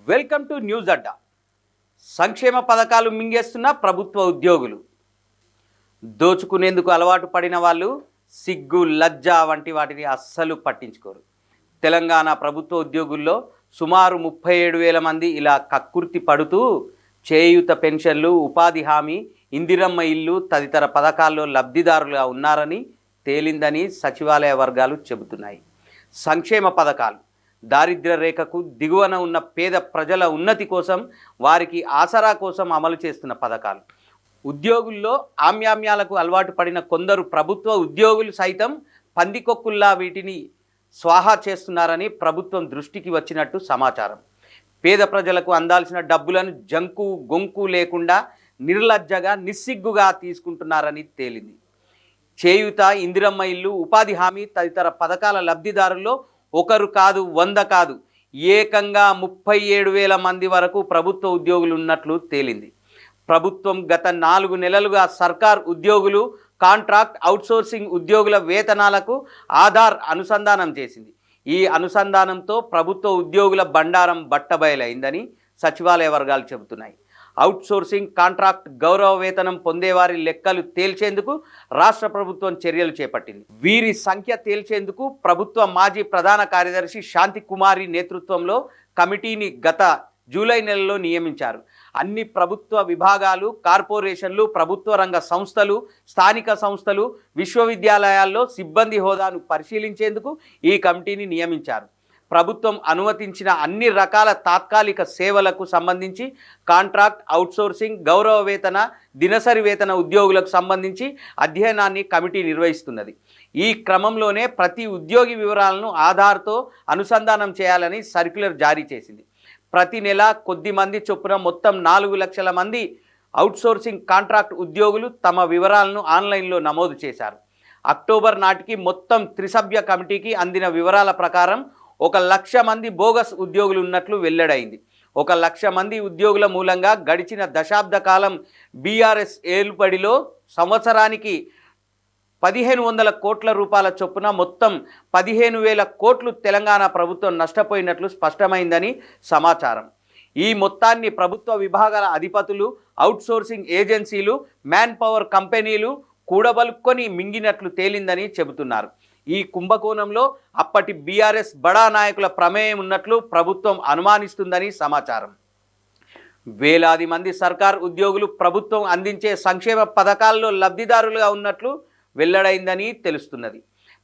Welcome to news అడ్డా. సంక్షేమ పథకాలు మింగేస్తున్న ప్రభుత్వ ఉద్యోగులు. దోచుకునేందుకు అలవాటు పడిన వాళ్ళు సిగ్గు, లజ్జ వంటి వాటిని అస్సలు పట్టించుకోరు. తెలంగాణ ప్రభుత్వ ఉద్యోగుల్లో సుమారు 37,000 మంది ఇలా కక్కుర్తి పడుతూ చేయూత పెన్షన్లు, ఉపాధి హామీ, ఇందిరమ్మ ఇల్లు తదితర పథకాల్లో లబ్ధిదారులుగా ఉన్నారని తేలిందని సచివాలయ వర్గాలు చెబుతున్నాయి. సంక్షేమ పథకాలు దారిద్ర్య రేఖకు దిగువన ఉన్న పేద ప్రజల ఉన్నతి కోసం, వారికి ఆసరా కోసం అమలు చేస్తున్న పథకాలు. ఉద్యోగుల్లో ఆమ్యామ్యాలకు అలవాటు పడిన కొందరు ప్రభుత్వ ఉద్యోగులు సైతం పందికొక్కుల్లా వీటిని స్వాహా చేస్తున్నారని ప్రభుత్వం దృష్టికి వచ్చినట్టు సమాచారం. పేద ప్రజలకు అందాల్సిన డబ్బులను జంకు గొంకు లేకుండా నిర్లజ్జగా, నిస్సిగ్గుగా తీసుకుంటున్నారని తేలింది. చేయూత, ఇందిరమ్మ ఇల్లు, ఉపాధి హామీ తదితర పథకాల లబ్ధిదారుల్లో ఒకరు కాదు, 100 కాదు, ఏకంగా 37,000 మంది వరకు ప్రభుత్వ ఉద్యోగులు ఉన్నట్లు తేలింది. ప్రభుత్వం గత 4 నెలలుగా సర్కార్ ఉద్యోగులు, కాంట్రాక్ట్, అవుట్సోర్సింగ్ ఉద్యోగుల వేతనాలకు ఆధార్ అనుసంధానం చేసింది. ఈ అనుసంధానంతో ప్రభుత్వ ఉద్యోగుల బండారం బట్టబయలైందని సచివాలయ వర్గాలు చెబుతున్నాయి. అవుట్సోర్సింగ్, కాంట్రాక్ట్ గౌరవ వేతనం పొందేవారి లెక్కలు తేల్చేందుకు రాష్ట్ర ప్రభుత్వం చర్యలు చేపట్టింది. వీరి సంఖ్య తేల్చేందుకు ప్రభుత్వ మాజీ ప్రధాన కార్యదర్శి శాంతి కుమారి నేతృత్వంలో కమిటీని గత జూలై నెలలో నియమించారు. అన్ని ప్రభుత్వ విభాగాలు, కార్పొరేషన్లు, ప్రభుత్వ రంగ సంస్థలు, స్థానిక సంస్థలు, విశ్వవిద్యాలయాల్లో సిబ్బంది హోదాను పరిశీలించేందుకు ఈ కమిటీని నియమించారు. ప్రభుత్వం అనుమతించిన అన్ని రకాల తాత్కాలిక సేవలకు సంబంధించి కాంట్రాక్ట్, అవుట్సోర్సింగ్, గౌరవ వేతన, దినసరి వేతన ఉద్యోగులకు సంబంధించి అధ్యయనాన్ని కమిటీ నిర్వహిస్తున్నది. ఈ క్రమంలోనే ప్రతి ఉద్యోగి వివరాలను ఆధార్తో అనుసంధానం చేయాలని సర్క్యులర్ జారీ చేసింది. ప్రతి నెల కొద్ది మంది చొప్పున మొత్తం 4 లక్షల మంది అవుట్సోర్సింగ్, కాంట్రాక్ట్ ఉద్యోగులు తమ వివరాలను ఆన్లైన్లో నమోదు చేశారు. అక్టోబర్ నాటికి మొత్తం త్రిసభ్య కమిటీకి అందిన వివరాల ప్రకారం 1,00,000 మంది బోగస్ ఉద్యోగులు ఉన్నట్లు వెల్లడైంది. 1,00,000 మంది ఉద్యోగుల మూలంగా గడిచిన దశాబ్ద కాలం బీఆర్ఎస్ ఏలుబడిలో సంవత్సరానికి 1,500 కోట్ల రూపాయల చొప్పున మొత్తం 15,000 కోట్లు తెలంగాణ ప్రభుత్వం నష్టపోయినట్లు స్పష్టమైందని సమాచారం. ఈ మొత్తాన్ని ప్రభుత్వ విభాగాల అధిపతులు, అవుట్సోర్సింగ్ ఏజెన్సీలు, మ్యాన్ పవర్ కంపెనీలు కూడబలుక్కొని మింగినట్లు తేలిందని చెబుతున్నారు. ఈ కుంభకోణంలో అప్పటి బీఆర్ఎస్ బడా నాయకుల ప్రమేయం ఉన్నట్లు ప్రభుత్వం అనుమానిస్తుందని సమాచారం. వేలాది మంది సర్కార్ ఉద్యోగులు ప్రభుత్వం అందించే సంక్షేమ పథకాల్లో లబ్ధిదారులుగా ఉన్నట్లు వెల్లడైందని తెలుస్తున్నది.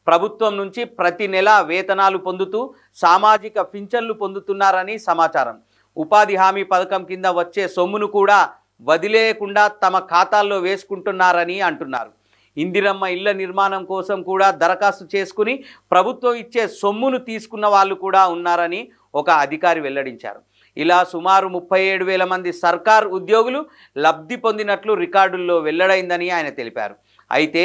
ప్రభుత్వం నుంచి ప్రతి నెల వేతనాలు పొందుతూ సామాజిక పింఛన్లు పొందుతున్నారని సమాచారం. ఉపాధి హామీ పథకం కింద వచ్చే సొమ్మును కూడా వదిలేయకుండా తమ ఖాతాల్లో వేసుకుంటున్నారని అంటున్నారు. ఇందిరమ్మ ఇళ్ల నిర్మాణం కోసం కూడా దరఖాస్తు చేసుకుని ప్రభుత్వం ఇచ్చే సొమ్మును తీసుకున్న వాళ్ళు కూడా ఉన్నారని ఒక అధికారి వెల్లడించారు. ఇలా సుమారు 37,000 మంది సర్కార్ ఉద్యోగులు లబ్ధి పొందినట్లు రికార్డుల్లో వెల్లడైందని ఆయన తెలిపారు. అయితే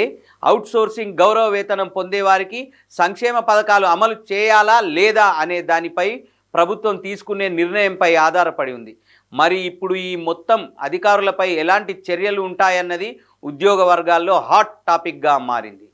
అవుట్సోర్సింగ్, గౌరవ వేతనం పొందేవారికి సంక్షేమ పథకాలు అమలు చేయాలా లేదా అనే దానిపై ప్రభుత్వం తీసుకునే నిర్ణయంపై ఆధారపడి ఉంది. మరి ఇప్పుడు ఈ మొత్తం అధికారులపై ఎలాంటి చర్యలు ఉంటాయన్నది ఉద్యోగ వర్గాల్లో హాట్ టాపిక్గా మారింది.